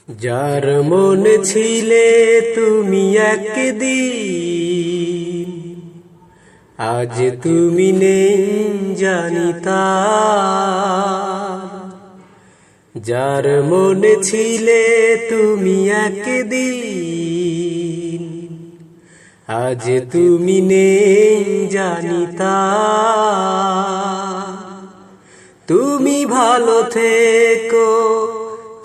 যার মনে ছিলে তুমি একদিন, আজ তুমি নেই জানি তার। যার মনে ছিলে তুমি একদিন, আজ তুমি নেই জানি তার। তুমি ভালো থেকো,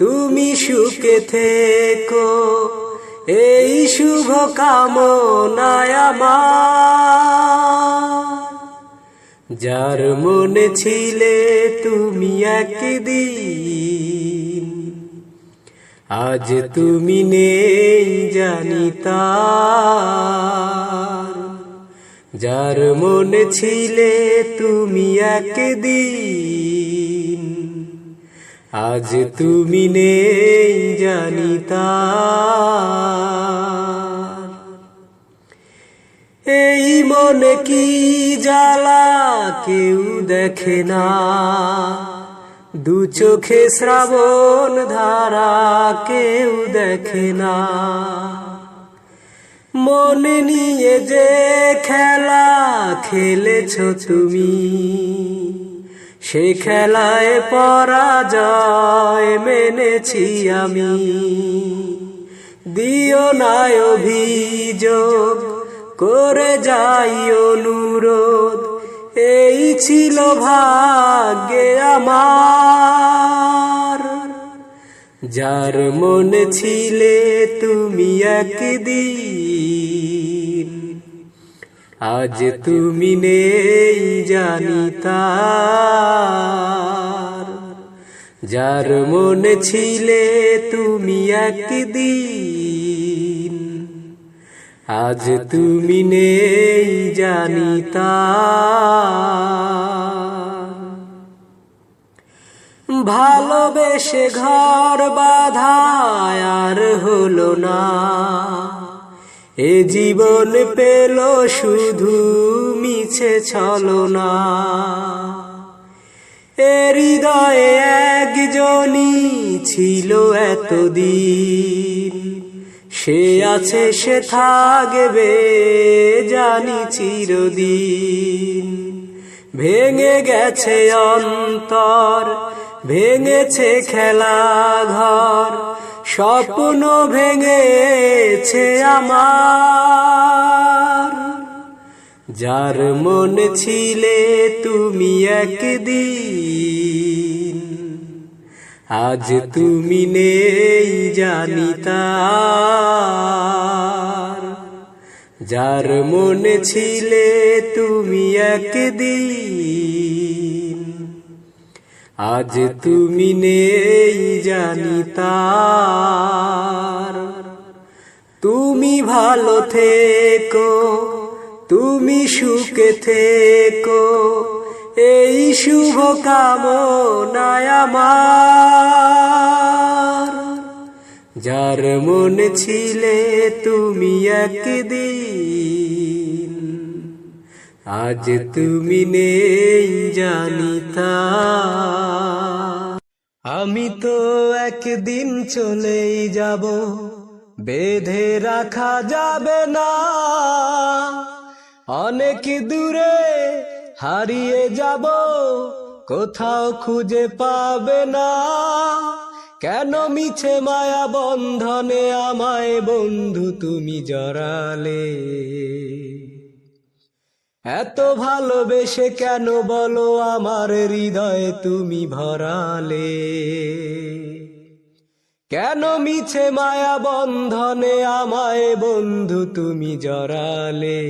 তুমি সুখে থেকো, এই শুভ কামনায় আমার। যার মনে ছিলে তুমি একদিন, আজ তুমি নেই জানি তার। যার মনে ছিলে তুমি একদিন, আজ তুমি নেই জানি তার। এই মনে কি জ্বালা কেউ দেখে না, দু চোখে শ্রাবণ ধারা কেউ দেখে না। মনে নিয়ে যে খেলা খেলেছ তুমি, সে খেলায় পরাজয় মেনেছি আমি। দিও না অভিযোগ, করে যাই অনুরোধ, এই ছিল ভাগ্যে আমার। যার মনে ছিলে তুমি একদিন, আজ তুমি নেই জানি তার। যার মনে ছিলে তুমি একদিন, আজ তুমি নেই জানি তার। ভালোবেসে ঘর বাঁধা আর হলো না, এ জীবন পেল শুধু মিছে ছলনা। এ হৃদয়ে একজনই ছিল এতদিন, সে আছে সে থাকবে জানি চিরদিন। ভেঙে গেছে অন্তর, ভেঙেছে খেলা ঘর, স্বপ্ন ভেঙেছে আমার। যার মনে ছিলে তুমি একদিন, আজ তুমি নেই জানি তার। যার মনে ছিলে তুমি একদিন, আজ তুমি নেই জানি তার। তুমি ভালো থেকো, তুমি সুখে থেকো, এই শুভ কামনায় আমার। যার মনে ছিলে তুমি একদিন, আজ তুমি নেই জানি তার। আমি তো একদিন চলেই যাব, বেঁধে রাখা যাবে না। অনেক দূরে হারিয়ে যাব, কোথাও খুঁজে পাবে না। কেন মিছে মায়া বন্ধনে আমায় বন্ধু তুমি জড়ালে? এত ভালোবেসে কেন বলো আমার হৃদয়ে তুমি ভরালে? কেন মিছে মায়া বন্ধনে আমায় বন্ধু তুমি জড়ালে?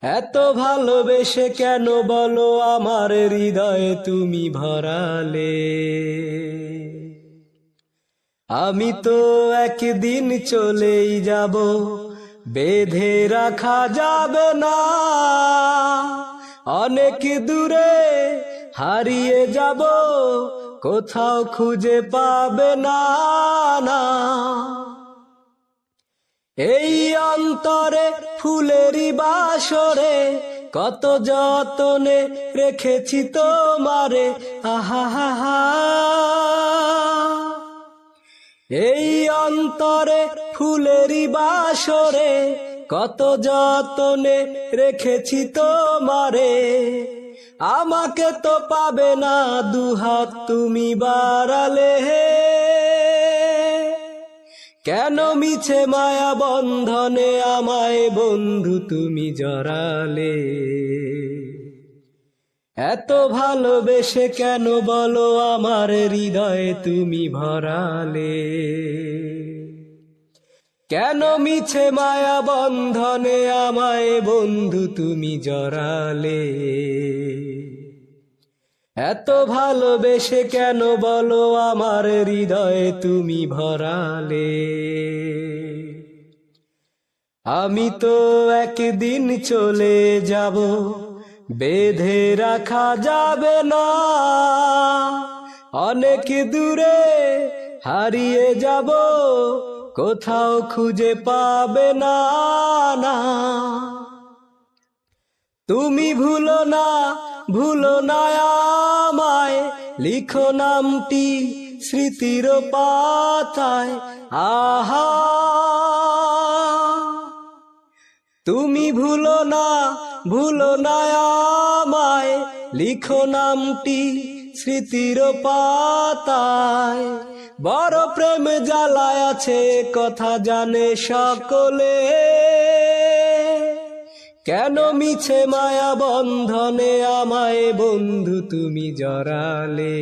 এত ভালোবেসে কেন বলো আমার হৃদয়ে তুমি ভরালে? আমি তো একদিন চলেই যাব, বেঁধে রাখা যাবে না। অনেক দূরে হারিয়ে যাব, কোথাও খুঁজে পাবে না। এই অন্তরে ফুলেরই বাসরে কত যতনে রেখেছি তোমারে, আহা হা হা। এই অন্তরে ফুলেরই বাসরে কত যতনে রেখেছি তোমারে, আমাকে তো পাবে না দুহাত তুমি বাড়ালে, কেন মিছে মায়া বন্ধনে আমায় বন্ধু তুমি জড়ালে, এত ভালোবেসে কেন বলো আমার হৃদয়ে তুমি ভরালে, কেন মিছে মায়া বন্ধনে আমায় বন্ধু তুমি জড়ালে, এত ভালোবেসে কেন বলো আমার হৃদয়ে তুমি ভরালে। আমি তো একদিন চলে যাব, বেঁধে রাখা যাবে না, অনেক দূরে হারিয়ে যাব, কোথাও খুঁজে পাবে না, না। তুমি ভুলো না আমায়, লিখো নামটি স্মৃতির পাতায়, আহা। তুমি ভুলো না আমায়, লিখো নামটি স্মৃতির পাতায়, বড় প্রেম জ্বালায় আছে কথা জানে সকলে, কেন মিছে মায়া বন্ধনে আমায় বন্ধু তুমি জড়ালে,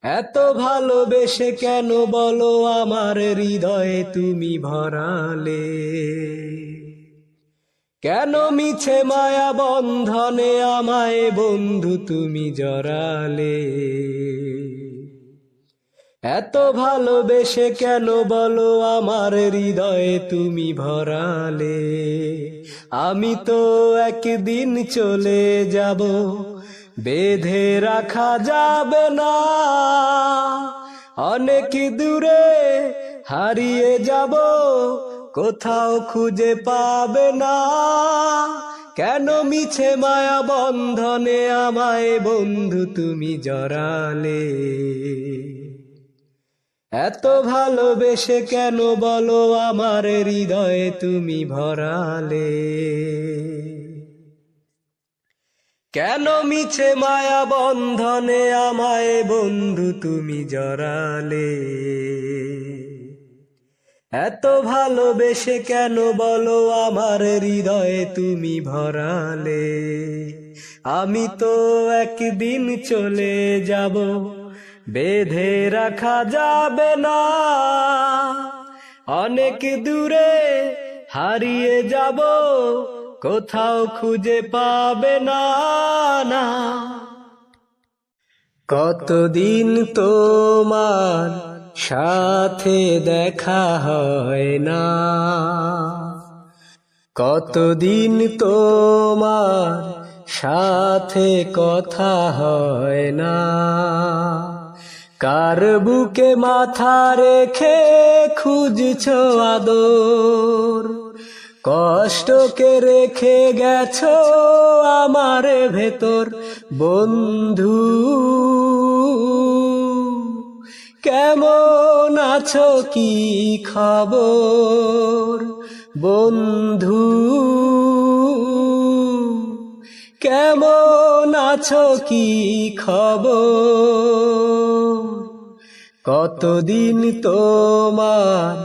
এত ভালোবেসে কেন বলো আমার হৃদয়ে তুমি ভরালে, কেন মিছে মায়া বন্ধনে আমায় বন্ধু তুমি জড়ালে, এত ভালোবেসে কেন বলো আমার হৃদয়ে তুমি ভরালে। আমি তো একদিন চলে যাব, বেঁধে রাখা যাবে না, অনেক দূরে হারিয়ে যাব, কোথাও খুঁজে পাবে না, কেন মিছে মায়া বন্ধনে আমায় বন্ধু তুমি জড়ালে, এত ভালোবেসে কেন বলো আমার হৃদয়ে তুমি ভরালে, কেন মিছে মায়া বন্ধনে আমায় বন্ধু তুমি জড়ালে, এত ভালোবেসে কেন বলো আমার হৃদয়ে তুমি ভরালে। আমি তো একদিন চলে যাব, বেঁধে রাখা যাবে না, অনেক দূরে হারিয়ে যাব, কোথাও খুঁজে পাবে না, না। কতদিন তোমার সাথে দেখা হয় না, কতদিন তোমার সাথে কথা হয় না, কার বুকে মাথা রেখে খুঁজছো আদর, কষ্টকে রেখে গেছো আমার ভেতর বন্ধু, কেমন আছো কি খবর বন্ধু, কেমন আছো কি খবর, কতদিন তোমার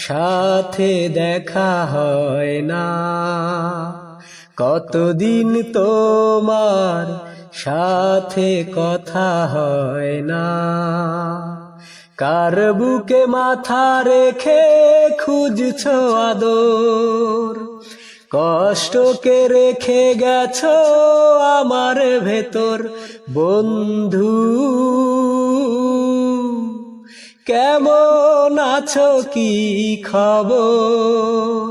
সাথে দেখা হয় না, কতদিন তোমার সাথে কথা হয় না, কার বুকে মাথা রেখে খুঁজছো আদর, কষ্টকে রেখে গেছো আমার ভেতর বন্ধু, কেমন আছো কি খবর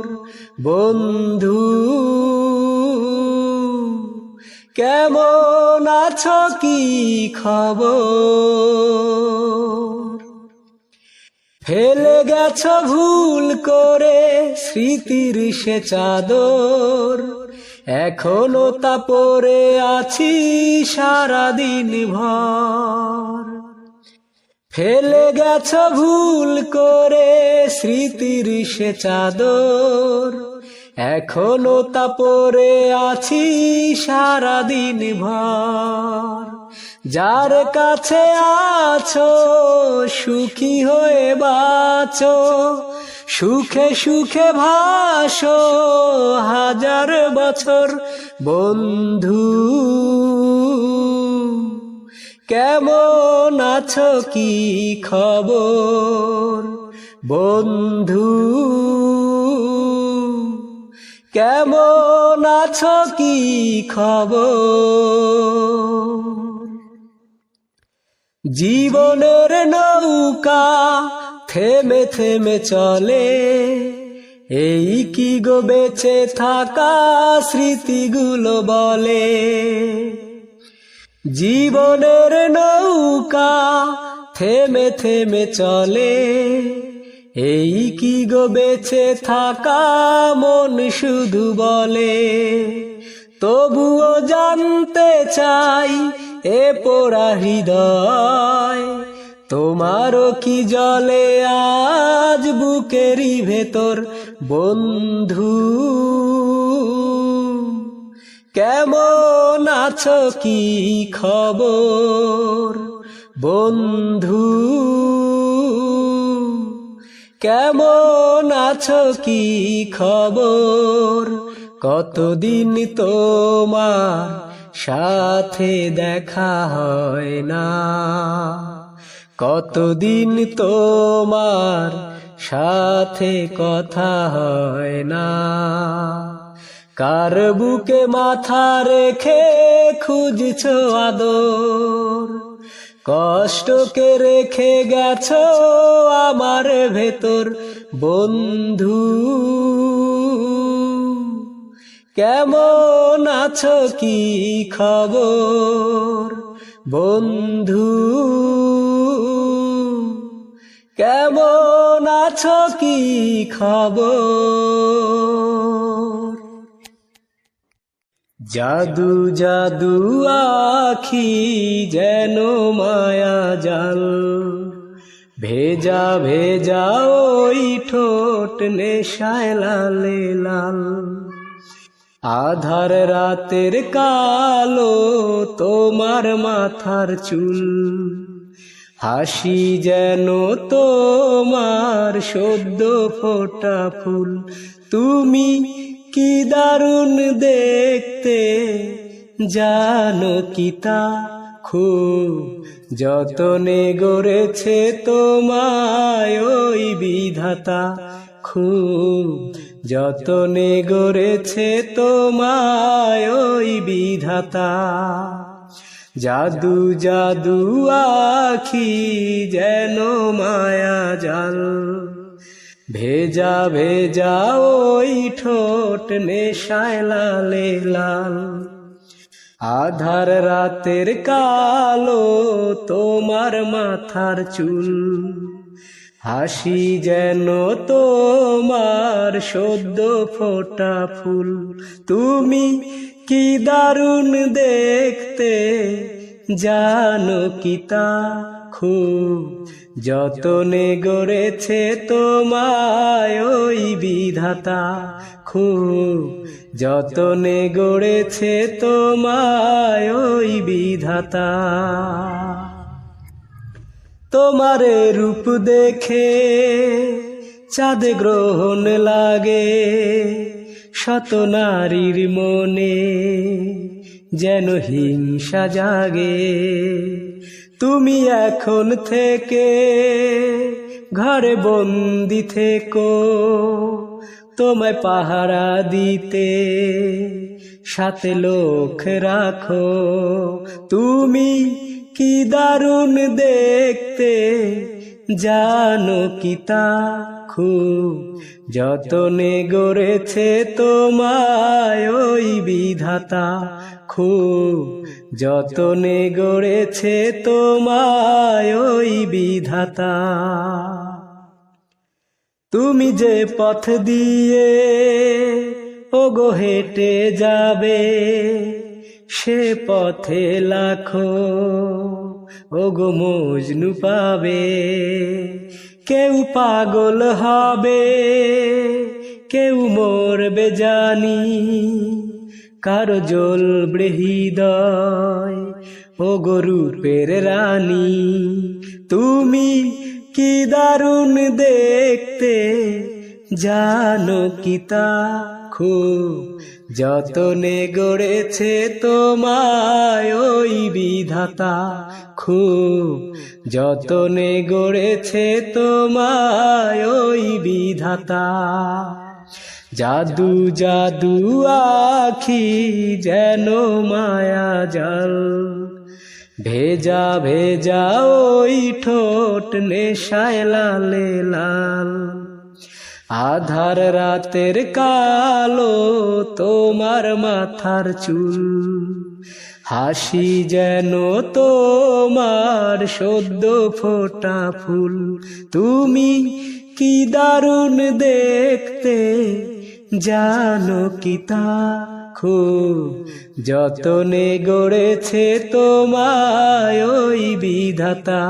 বন্ধু, কেমন আছো কি খবর, ফেলে গেছো ভুল করে স্মৃতির সে চাদর, এখনো তা পরে আছি সারাদিন ভর, ফেলে গেছ ভুল করে স্মৃতির সে চাদর, এখনো তা পরে আছি সারাদিন ভর। যার কাছে আছো সুখী হয়ে বাঁচো, সুখে সুখে ভাসো হাজার বছর। বন্ধু কেমন আছো কি খবর? বন্ধু কেমন আছো কি খবর? জীবনের নৌকা থেমে থেমে চলে, এই কি গো বেঁচে থাকা স্মৃতিগুলো বলে। জীবনের নৌকা থেমে থেমে চলে, এই কি গো বেঁচে থাকা মন শুধু বলে। তবুও জানতে চাই এ পোড়া হৃদয়, তোমারও কি জলে আজ বুকেরই ভেতর? বন্ধু কেমন আছো কি খবর? বন্ধু কেমন আছো কি খবর? কতদিন তোমার সাথে দেখা হয় না, কতদিন তোমার সাথে কথা হয় না। কার বুকে মাথা রেখে খুঁজছো আদর, কষ্টকে রেখে গেছো আমার ভেতর। বন্ধু কেমন আছো কি খবর? বন্ধু কেমন আছো কি খবর? জাদু জাদু আখি যেন মায়া জাল, ভেজা ভেজা ওই ঠোঁট নেশায় লালে লাল। আধার রাতের কালো তোমার মাথার চুল, হাসি যেন তোমার সদ্য ফোটা ফুল। তুমি কি দারুণ দেখতে জানো কি তা, খুব যতনে গড়েছে তোমায় ওই বিধাতা। খুব যতনে গড়েছে তোমায় ওই বিধাতা। জাদু জাদু আখি যেন মায়া জাল, ভেজা ভেজা ওই ঠোঁট নেশায় লালে লাল। আধার রাতের কালো তোমার মাথার চুল, হাসি যেন তোমার সদ্য ফোটা ফুল। তুমি কি দারুণ দেখতে জানো কি তা, খুব যতনে গড়েছে তোমায় ওই বিধাতা। খুব যতনে গড়েছে তোমায় ওই বিধাতা। তোমারে রূপ দেখে চাঁদ গ্রহণ লাগে, শত নারীর মনে যেন হিংসা জাগে। তুমি এখন থেকে ঘরে বন্দি থেকো, তোমায় পাহারা দিতে সাথে লোক রাখো। তুমি কি দারুণ দেখতে জানো কি তা, খুব যতনে গড়েছে তোমায় ওই বিধাতা। খুব যতনে গড়েছে তোমায় ওই বিধাতা। তুমি যে পথ দিয়ে ওগো হেঁটে যাবে, সে পথে লাখো ওগো মজনু পাবে। কেউ পাগল হবে, কেউ মরবে জানি, কারো জ্বলবে হৃদয় ওগো রূপের রানী। তুমি কি দারুণ দেখতে, জানো কি তা খুব যতনে গড়েছে তোমায় ওই বিধাতা, খুব যতনে গড়েছে তোমায় ওই বিধাতা। জাদু জাদু আখি যেন মায়া জাল, ভেজা ভেজা ওই ঠোঁট নেশায় লালে লাল। আধার রাতের কালো তোমার মাথার চুল, হাসি যেন তোমার সদ্য ফোটা ফুল। তুমি কি দারুণ দেখতে, জানো কি তা খুব যতনে গড়েছে তোমায় ওই বিধাতা,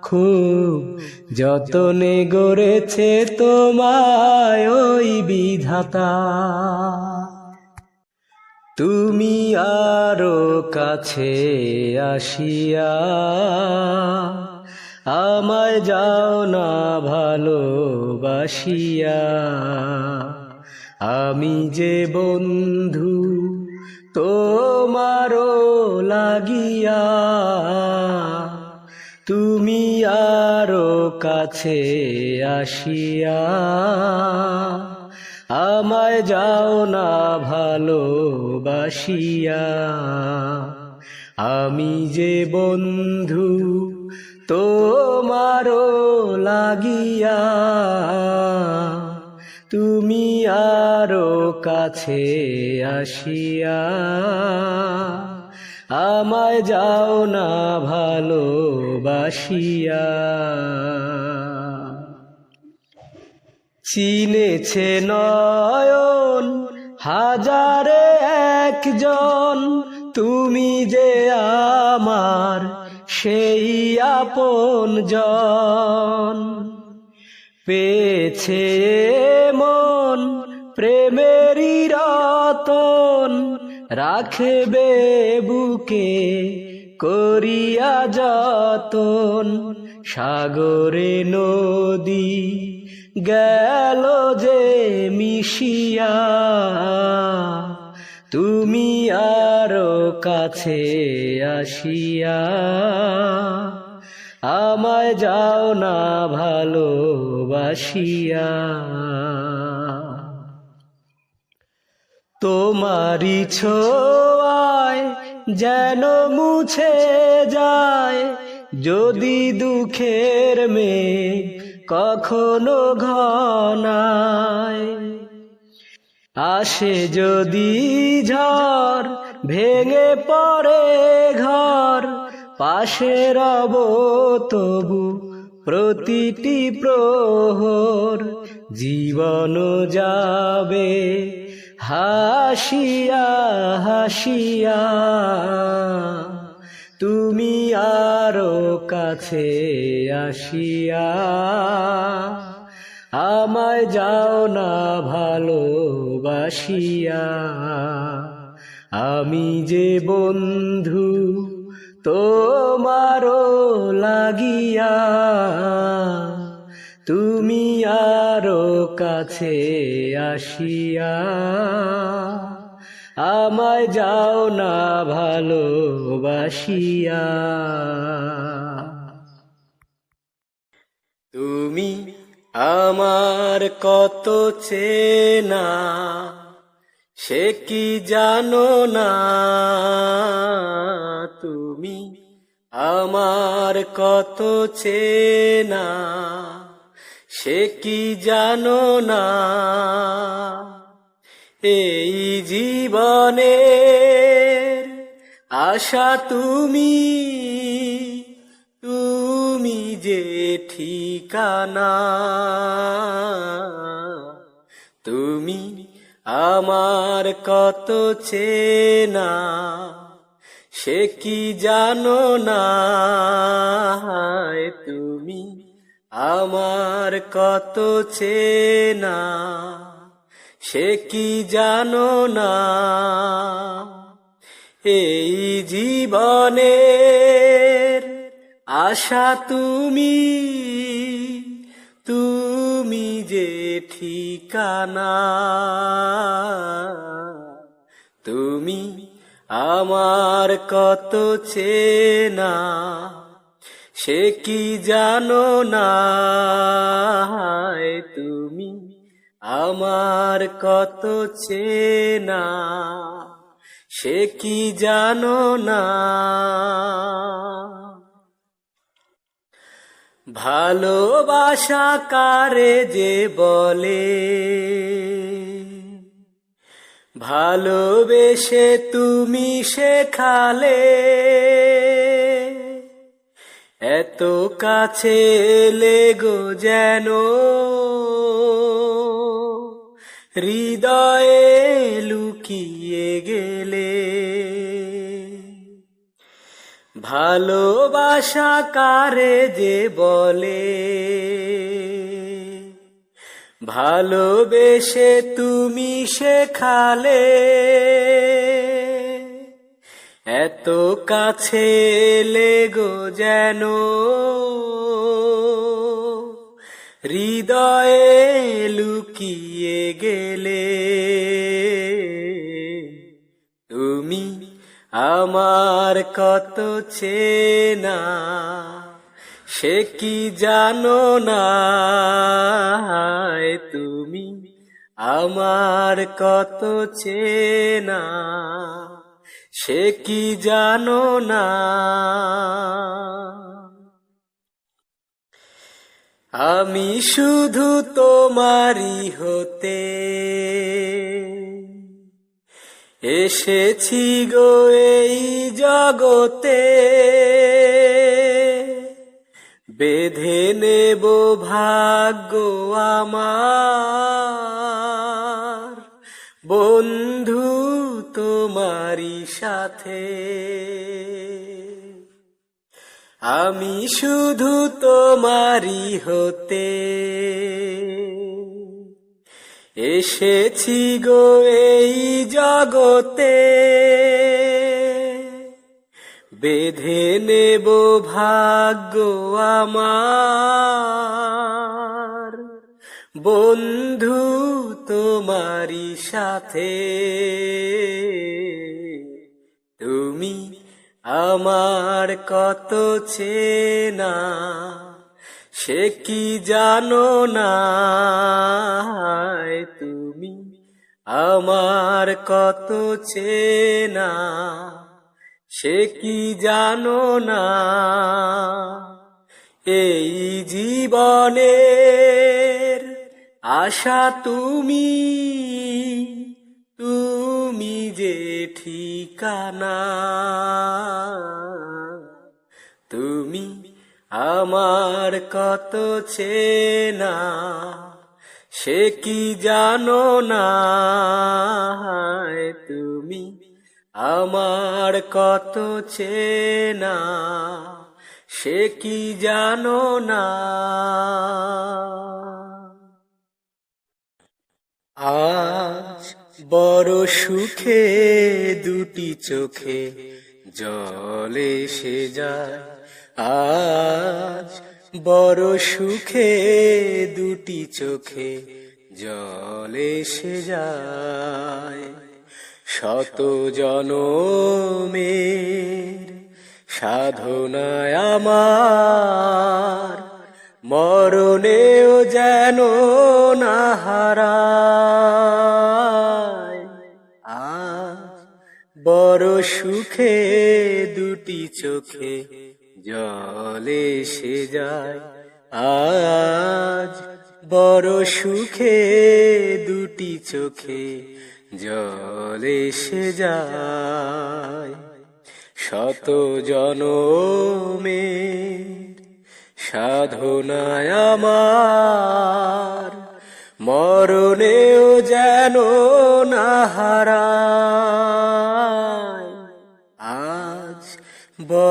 খুব যতনে গড়েছে তোমায় ওই বিধাতা। তুমি আরো কাছে আসিয়া আমায় যাও না ভালোবাসিয়া। আমি যে বন্ধু তোমারও লাগিয়া, তুমি আরো কাছে আসিয়া আমায় যাও না ভালোবাসিয়া। আমি যে বন্ধু তোমারও লাগিয়া, তুমি আরো কাছে আসিয়া আমায় যাও না ভালোবাসিয়া। চিনেছে নয়ন হাজারে একজন, তুমি যে আমার সেই আপন জন। পেয়েছে মন প্রেমেরই রতন, রাখবে বুকে করিয়া যতন। সাগরে নদী গেল যে মিশিয়া, তুমি আরো কাছে আসিয়া আমায় যাও না ভালোবাসিয়া। তোমারি ছোঁয়ায় যেন মুছে যায় যদি দুঃখের মেঘ কখনো ঘনায়। আসে যদি ঝড় ভেঙে পড়ে ঘর, পাশে রব তবু প্রতিটি প্রহর। জীবন যাবে হাসিয়া হাসিয়া, তুমি আরো কাছে আসিয়া আমায় যাও না ভালোবাসিয়া। আমি যে বন্ধু তোমারও লাগিয়া, তুমি আরো কাছে আসিয়া আমায় যাও না ভালোবাসিয়া। তুমি আমার কত চেনা সে কি জানো না, তুমি আমার কত চেনা সে কি জানো না। এই জীবনের আশা তুমি, তুমি যে ঠিকানা। তুমি আমার কত চেনা সে কি জানো না তুমি আমার কত চেনা, সে কি জানো না এই জীবনের আশা তুমি, তুমি যে ঠিকানা, তুমি আমার কত চেনা, সে কি জানো না তুমি আমার কত চেনা, সে কি জানো না। ভালোবাসা কারে যে বলে, ভালোবেসে তুমি শেখালে, এত কাছে লেগো যেন হৃদয়ে লুকিয়ে গেলে। ভালোবাসা কারে যে বলে, ভালোবেসে তুমি শেখালে, এত কাছে লেগো যেন হৃদয়ে লুকিয়ে গেলে। তুমি আমার কত চেনা, সে কি জানো না তুমি আমার কত চেনা, সে কি জানো না। আমি শুধু তোমারই হতে এসেছি গো এই জগতে, বেঁধে নেব ভাগ্য আমার বন্ধু তোমারই সাথে। আমি শুধু তোমারই হতে এসেছি গো এই জগতে, বেঁধে নেব ভাগ্য আমার বন্ধু তোমারই সাথে। তুমি আমার কত চেনা, সে কি জানো না তুমি আমার কত চেনা, সে কি জানো না। এই জীবনের আশা তুমি, তুমি যে ঠিকানা, তুমি আমার কত চেনা, সে কি জানো না তুমি আমার কত চেনা, সে কি জানো না। আজ বড় সুখে দুটি চোখে জল এসে যায়, আজ বড় সুখে দুটি চোখে জল এসে যায়। শত জনমের সাধনায় আমার মরণেও যেন না হারায়। আজ বড় সুখে দুটি চোখে জল এসে যায়, আজ বড় সুখে দুটি চোখে জল এসে যায়। শত জনমের সাধনায় আমার মরণেও যেন না হারায়। আজ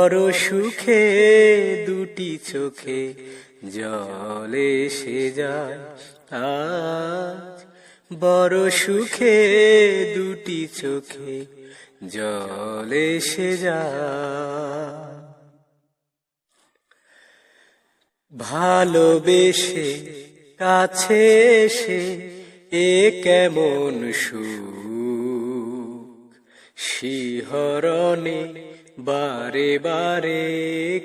বড় সুখে দুটি চোখে জল এসে যায় আজ, বড় সুখে দুটি চোখে জল এসে যায়। ভালোবেসে কাছে এসে এ কেমন সুখ, শিহরণে বারে বারে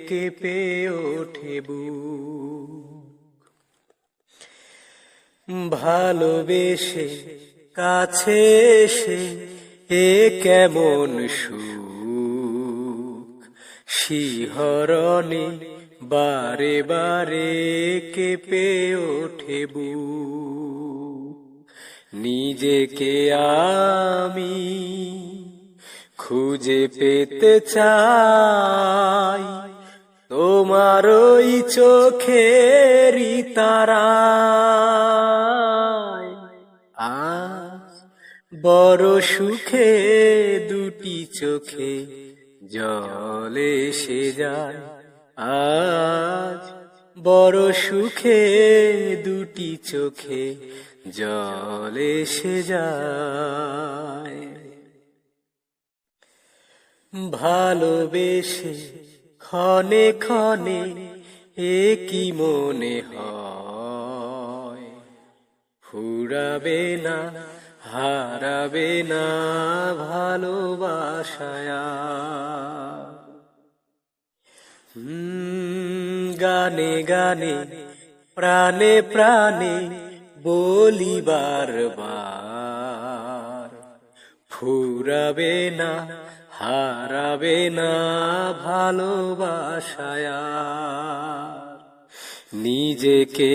কেঁপে ওঠে বুক। ভালোবেসে কাছে এসে এ কেমন সুখ, শিহরণে বারে বারে কেঁপে ওঠে বুক। নিজেকে আমি খুঁজে পেতে চাই তোমার ওই চোখেরই তারায়। আজ বড় সুখে দুটি চোখে জল এসে যায় আজ, বড় সুখে দুটি চোখে জল এসে যায়। ভালোবেসে ক্ষণে ক্ষণে এ কি মনে হয়, ফুরাবে না হারাবে না ভালোবাসায়। গানে গানে প্রাণে প্রাণে বলি বারবার, ফুরাবে না হারাবে না ভালোবাসায়। নিজেকে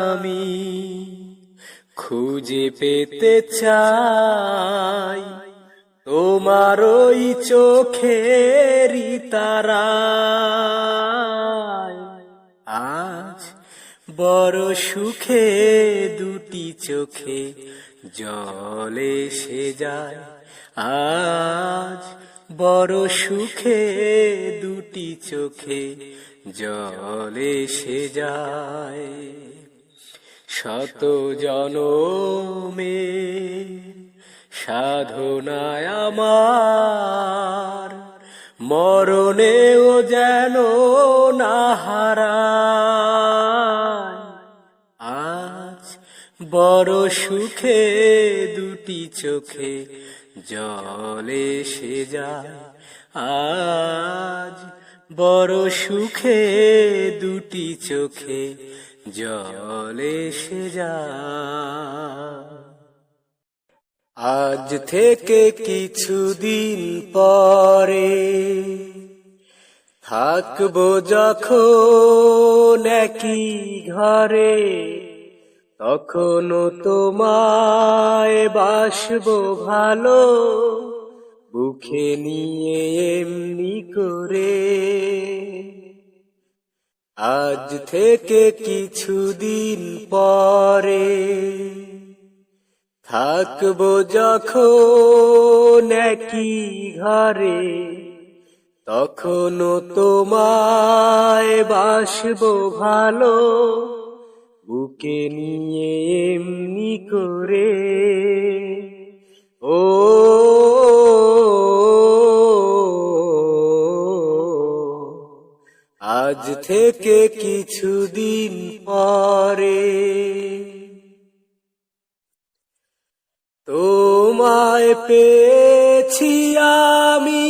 আমি খুঁজে পেতে চাই তোমার ওই চোখেরই তারায়। আজ বড় সুখে দুটি চোখে জল এসে যায় আজ, বড় সুখে দুটি চোখে জল এসে যায়। শত জনমে সাধনায় আমার, মরণেও যেন না হারায়। আজ বড় সুখে দুটি চোখে জল এসে যায় আজ, বড় সুখে দুটি চোখে জল এসে যায়। আজ থেকে কিছুদিন পরে থাকবো যখন একই ঘরে, তখনও তোমায় বাসবো ভালো বুকে নিয়ে এমনি করে। আজ থেকে কিছুদিন পরে থাকবো যখন একই ঘরে, তখনও তোমায় বাসবো ভালো বুকে নিয়ে এমনি করে। ও আজ থেকে কিছুদিন পরে তোমায় পেয়েছি আমি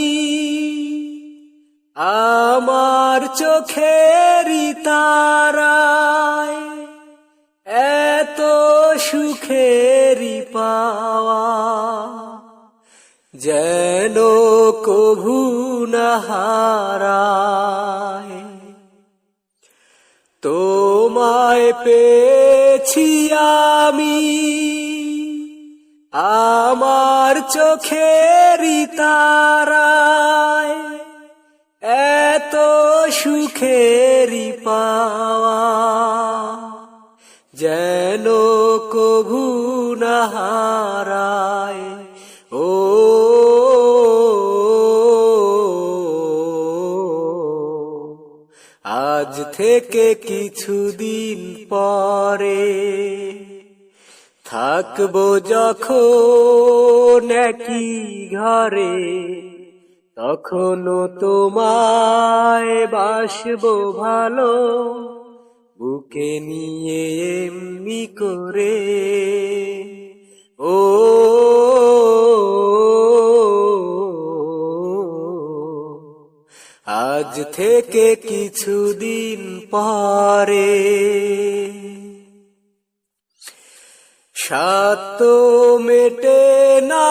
আমার চোখেরই তারায়, এত সুখেরই পাওয়া যেন কভু না হারায়। তোমায় পেয়েছি আমি আমার চোখেরই তারায়, এত সুখেরই পাওয়া যেন কভু না হারায়। ও থেকে কিছুদিন পরে থাকবো যখন একই ঘরে, তখনও তোমায় বাসবো ভালো, বুকে নিয়ে এমনি করে। ও আজ থেকে কিছুদিন পরে সাত মেটে না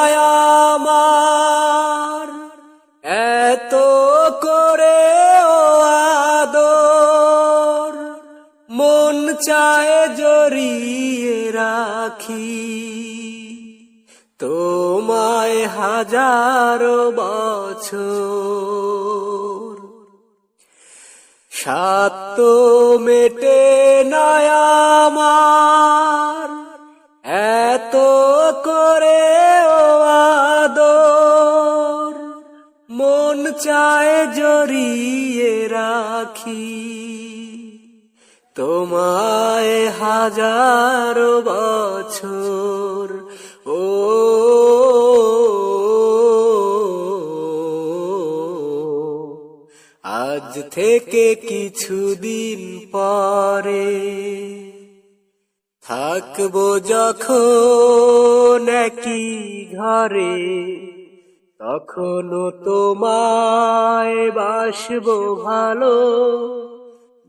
আমার, এত করে ও আদর, মন চায় জড়িয়ে রাখি তোমায় হাজারো বছর। সাত মেটে না আমার, এত করে ও আদর, মন চায় জড়িয়ে রাখি তোমায় হাজারো বছর। ও আজ থেকে কিছুদিন পরে থাকবো যখন একই ঘরে, তখনও তোমায় বাসবো ভালো,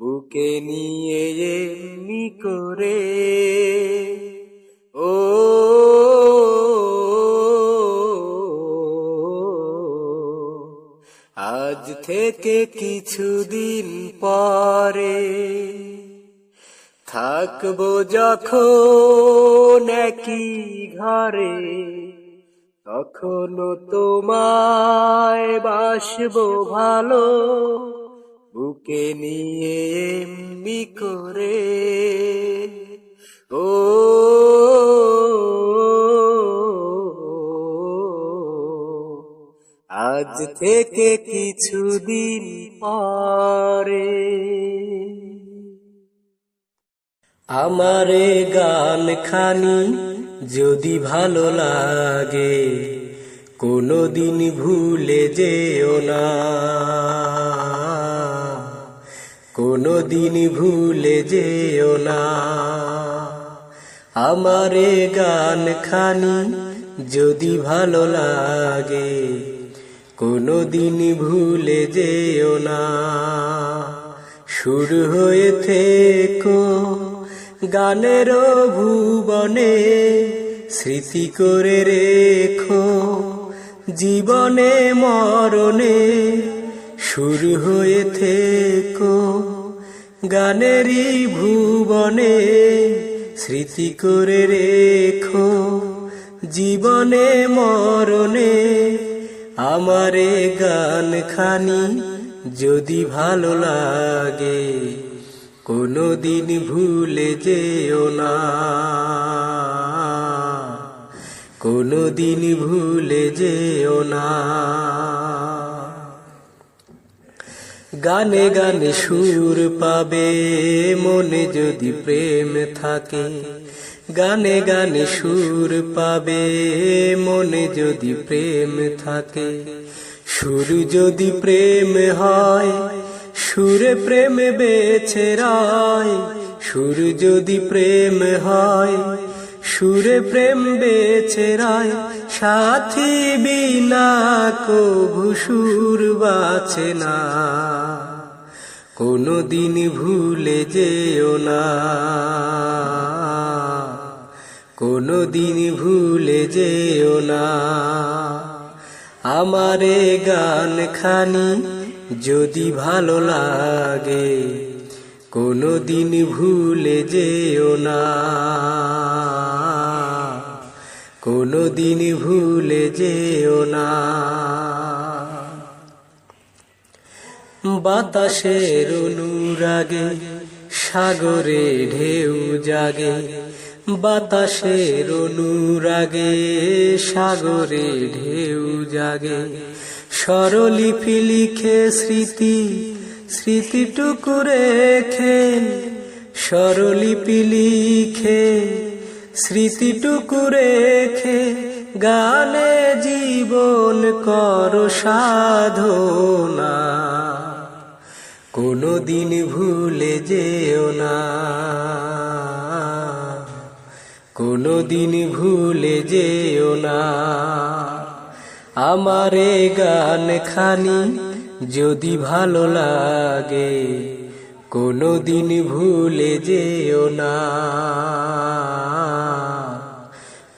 বুকে নিয়ে এমনি করে। ও আজ থেকে কিছুদিন পরে থাকবো যখন একই ঘরে, তখনও তোমায় বাসবো ভালো, বুকে নিয়ে এমনি করে। ও আজ থেকে কিছুদিন পরে। আমারে গান খানি যদি ভালো লাগে, কোনদিন ভুলে যেও না, কোনদিন ভুলে যেও না। আমারে গান খানি যদি ভালো লাগে, কোনদিন ভুলে যেও না। সুর হয়ে থেকো গানের ভুবনে, স্মৃতি করে রেখো জীবনে মরণে। সুর হয়ে থেকো গানেরই ভুবনে, স্মৃতি করে রেখো জীবনে মরণে। আমারে গান খানি যদি ভালো লাগে, কোনদিন ভুলে যেও না, কোনদিন ভুলে যেও না। গানে গানে সুর পাবে মনে যদি প্রেম থাকে, গানে গানে সুর পাবে মনে যদি প্রেম থাকে। সুর যদি প্রেম হয়, সুরে প্রেম বেছে রায়। সুর যদি প্রেম হয়, সুরে প্রেম বেছে রায়। সাথী বিনা কভু সুর বাছে না, কোনদিন ভুলে যেও না, কোনদিন ভুলে যেও না। আমারে গান খানি যদি ভালো লাগে, কোনদিন ভুলে যেও না, কোনদিন ভুলে যেও না। বাতাসের অনুরাগে সাগরে ঢেউ জাগে, বাতাসের অনুরাগে সাগরে ঢেউ জাগে। স্বরলিপি লিখে স্মৃতি স্মৃতিটুকু রেখে স্বরলিপি লিখে, স্মৃতিটুকু রেখে গানে জীবন করো সাধনা। কোনদিন ভুলে যেও না, কোনদিন ভুলে যেও না। আমার এ গান খানি যদি ভালো লাগে, কোনদিন ভুলে যেও না,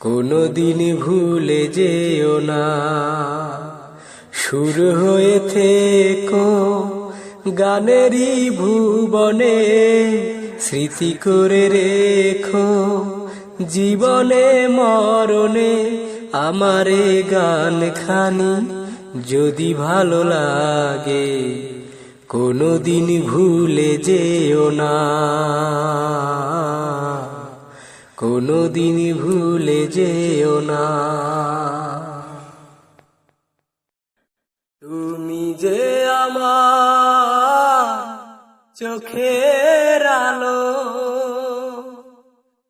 কোনদিন ভুলে যেও না। সুর হয়ে থেকো গানেরই ভুবনে, স্মৃতি করে রেখো জীবনে মরণে। আমার এ গান খানি যদি ভালো লাগে, কোনদিন ভুলে যেও না, কোনদিন ভুলে যেও না। তুমি যে আমার চোখের আলো,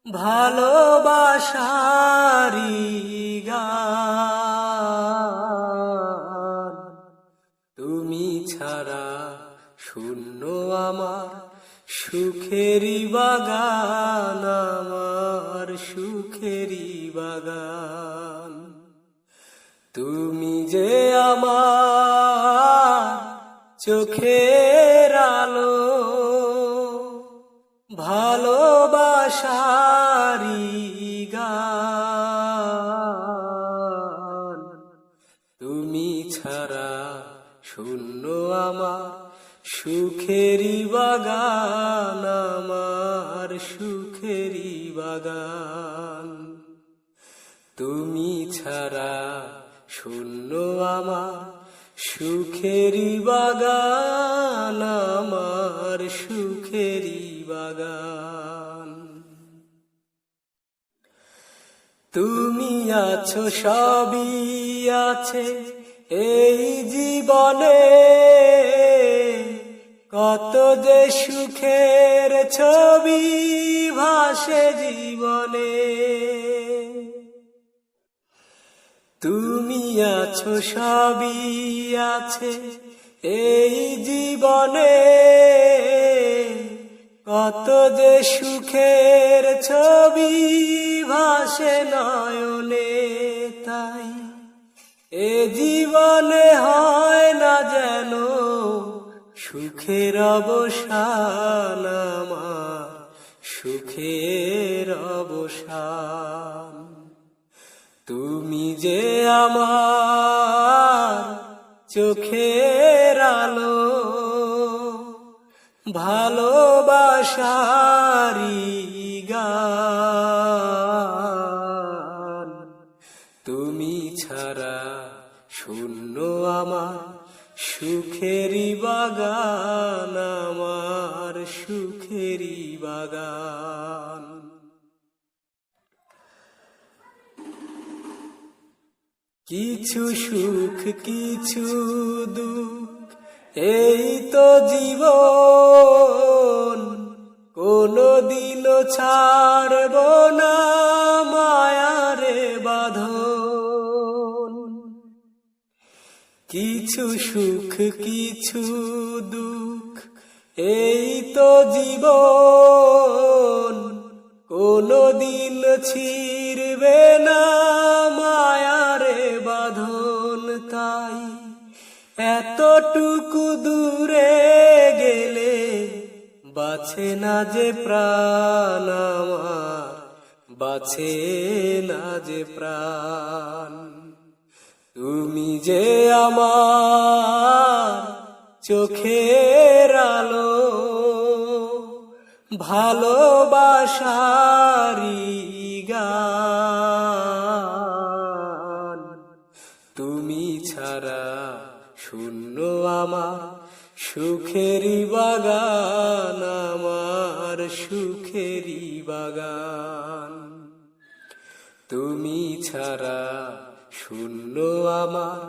ভালোবাসারি গান। তুমি ছাড়া শূন্য আমার সুখেরই বাগান, আমার সুখেরই বাগান। তুমি যে আমার চোখের আলো, ভালোবাসারি গান। তুমি ছাড়া শূন্য আমার সুখেরই বাগান, আমার সুখেরই বাগান। তুমি ছাড়া শূন্য আমার সুখেরই বাগান, আমার সুখেরই বাগান। তুমি আছো সবই আছে এই জীবনে, কত যে সুখের ছবি ভাসে জীবনে। তুমি আছো সবই আছে এই জীবনে, কত যে সুখের ছবি ভাসে নয়নে। তাই এ জীবনে হয় না যেন সুখের অবসান, আমার সুখের অবসান। তুমি যে আমার চোখের আলো, ভালোবাসারি গান। তুমি ছাড়া শূন্য আমার সুখেরই বাগান, আমার সুখেরই বাগান। কিছু সুখ কিছু দুঃখ এই তো জীবন, কোনদিনও ছাড়ব না মায়ারে বাঁধন। কিছু সুখ কিছু দুঃখ এই তো জীবন, কোনদিন ছিড়বে না মায়ারে বাঁধন। তাই এতটুকু দূরে গেলে বাঁচে না যে প্রাণ, আমার বাঁচে না যে প্রাণ। তুমি যে আমার চোখের আলো, ভালোবাসারি গান। তুমি ছাড়া শূন্য আমার সুখেরই বাগান, আমার সুখেরই বাগান। তুমি ছাড়া শূন্য আমার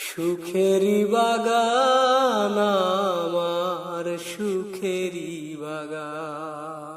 সুখেরি বাগান আমার সুখেরি বাগান।